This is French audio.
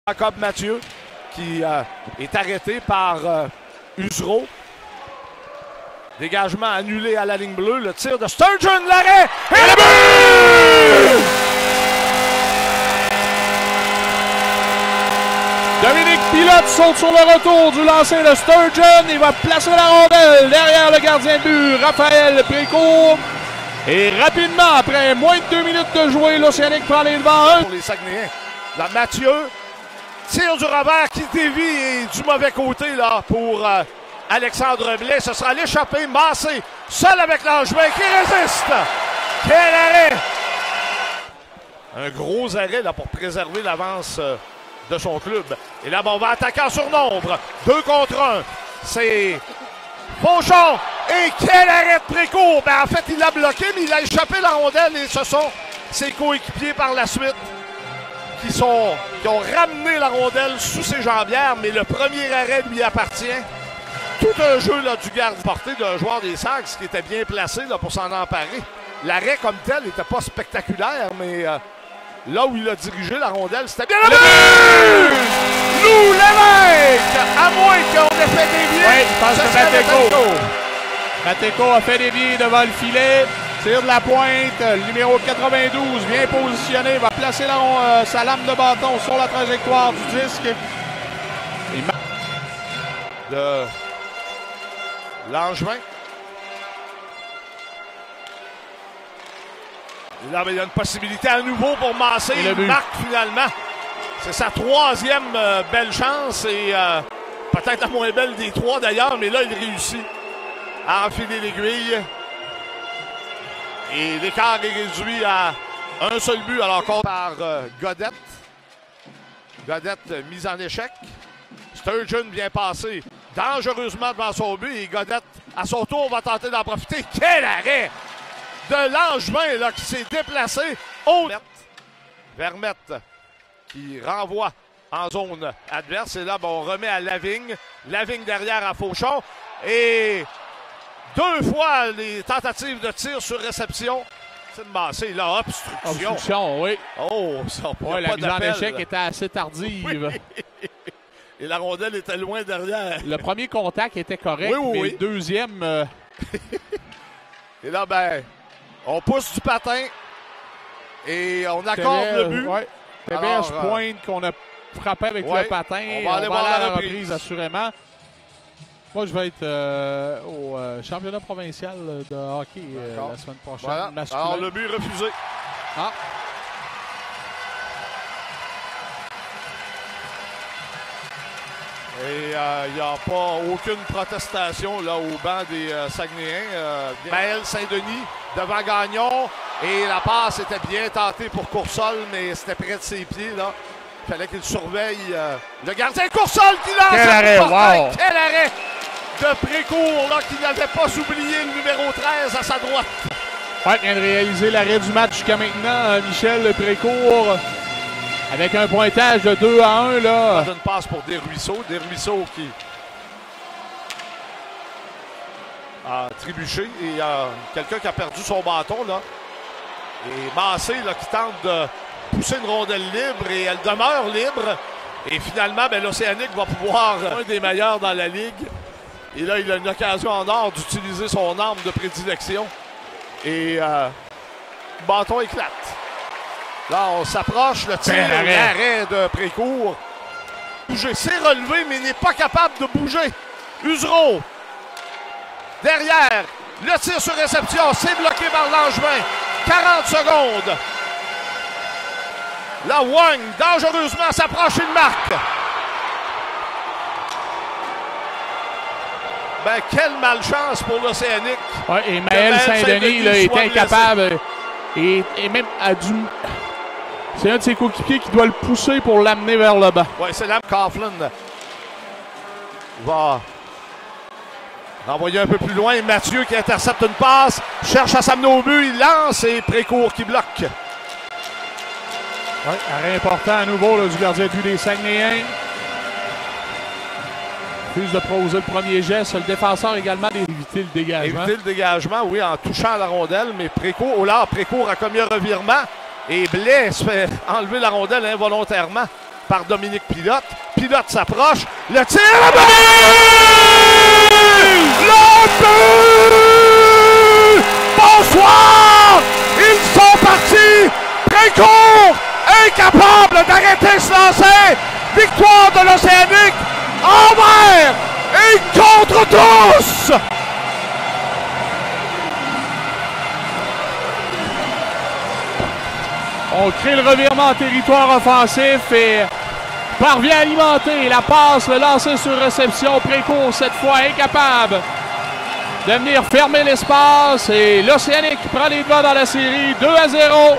Jacob Mathieu qui est arrêté par Usereau. Dégagement annulé à la ligne bleue. Le tir de Sturgeon, l'arrêt et le but! Dominique Pilote saute sur le retour du lancer de Sturgeon. Il va placer la rondelle derrière le gardien de but, Raphaël Précourt. Et rapidement, après moins de 2 minutes de jouer, l'Océanique prend les devants. Pour les Saguenayens. Là, Mathieu tire du revers qui dévie et du mauvais côté là pour Alexandre Blais. Ce sera l'échappée, Massé, seul avec Langevin qui résiste. Quel arrêt! Un gros arrêt là, pour préserver l'avance de son club. Et là, on va attaquer en surnombre. 2 contre 1. C'est Fauchon. Et quel arrêt de Précourt! Ben, en fait, il l'a bloqué, mais il a échappé la rondelle et ce sont ses coéquipiers par la suite qui ont ramené la rondelle sous ses jambières, mais le premier arrêt lui appartient. Tout un jeu là, du garde porté d'un joueur des Sags qui était bien placé là, pour s'en emparer. L'arrêt comme tel n'était pas spectaculaire, mais là où il a dirigé la rondelle, c'était bien le but! Lou Lévesque! À moins qu'on ait fait des biais. Oui, je pense que Matéco a fait des biais devant le filet. Tire de la pointe, le numéro 92, bien positionné, va placer sa lame de bâton sur la trajectoire du disque. De Langevin. Et là, il y a une possibilité à nouveau pour Massé. Il marque finalement. C'est sa 3e belle chance et peut-être la moins belle des 3 d'ailleurs, mais là, il réussit à enfiler l'aiguille. Et l'écart est réduit à un seul but, alors qu'on par Godette. Godette mise en échec. Sturgeon vient passer dangereusement devant son but et Godette, à son tour, va tenter d'en profiter. Quel arrêt de Langevin là, qui s'est déplacé. Vermette qui renvoie en zone adverse. Et là, on remet à Lavigne. Lavigne derrière à Fauchon. Et 2 fois les tentatives de tir sur réception. C'est de Massé, là, obstruction. Obstruction, oui. Oh, ça ouais, la mise en échec était assez tardive. Oui. Et la rondelle était loin derrière. Le premier contact était correct, mais le deuxième... Et là, ben, on pousse du patin et on accorde le but. Ouais. Théberge pointe qu'on a frappé avec le patin. On va aller à la reprise, assurément. Moi, je vais être au championnat provincial de hockey la semaine prochaine. Voilà. Alors, le but refusé. Ah. Et il n'y a pas aucune protestation là, au banc des Saguenayens. Maël Saint-Denis devant Gagnon. Et la passe était bien tentée pour Coursol, mais c'était près de ses pieds. Là. Il fallait qu'il surveille le gardien Coursol qui lance. Quel arrêt, wow. Quel arrêt de Précourt là, qui n'avait pas oublié le numéro 13 à sa droite. Ouais, il vient de réaliser l'arrêt du match jusqu'à maintenant, Michel Précourt. Avec un pointage de 2-1, là. Une passe pour Desruisseaux. Desruisseaux qui a trébuché. Et il y a quelqu'un qui a perdu son bâton, là. Et Massé, là, qui tente de pousser une rondelle libre et elle demeure libre. Et finalement, ben, l'Océanique va pouvoir un des meilleurs dans la ligue. Et là, il a une occasion en or d'utiliser son arme de prédilection. Et le bâton éclate. Là, on s'approche, le tir, l'arrêt de Précourt. Bouger, c'est relevé, mais il n'est pas capable de bouger. Usereau, derrière, le tir sur réception, c'est bloqué par Langevin. 40 secondes. Là, Wang, dangereusement, s'approche, il marque. Ben, quelle malchance pour l'Océanique. Ouais, et Maël Saint-Denis est incapable. Et même a dû... C'est un de ses coéquipiers qui doit le pousser pour l'amener vers le bas. Oui, c'est là. Coughlin va l'envoyer un peu plus loin. Mathieu qui intercepte une passe, cherche à s'amener au but, il lance et Précourt qui bloque. Oui, arrêt important à nouveau là, du gardien de but des Saguenayens. Refuse de poser le premier geste. Le défenseur également d'éviter le dégagement. Éviter le dégagement, oui, en touchant la rondelle. Mais Précourt, Précourt a commis un revirement. Et Blais se fait enlever la rondelle involontairement par Dominique Pilote. Pilote s'approche. Le tir, le but! Le but! Bonsoir! Ils sont partis! Brincourt, incapable d'arrêter ce lancer! Victoire de l'Océanique envers et contre tous! On crée le revirement en territoire offensif et parvient à alimenter la passe, le lancer sur réception. Précourt, cette fois, incapable de venir fermer l'espace. Et l'Océanique prend les devants dans la série 2-0.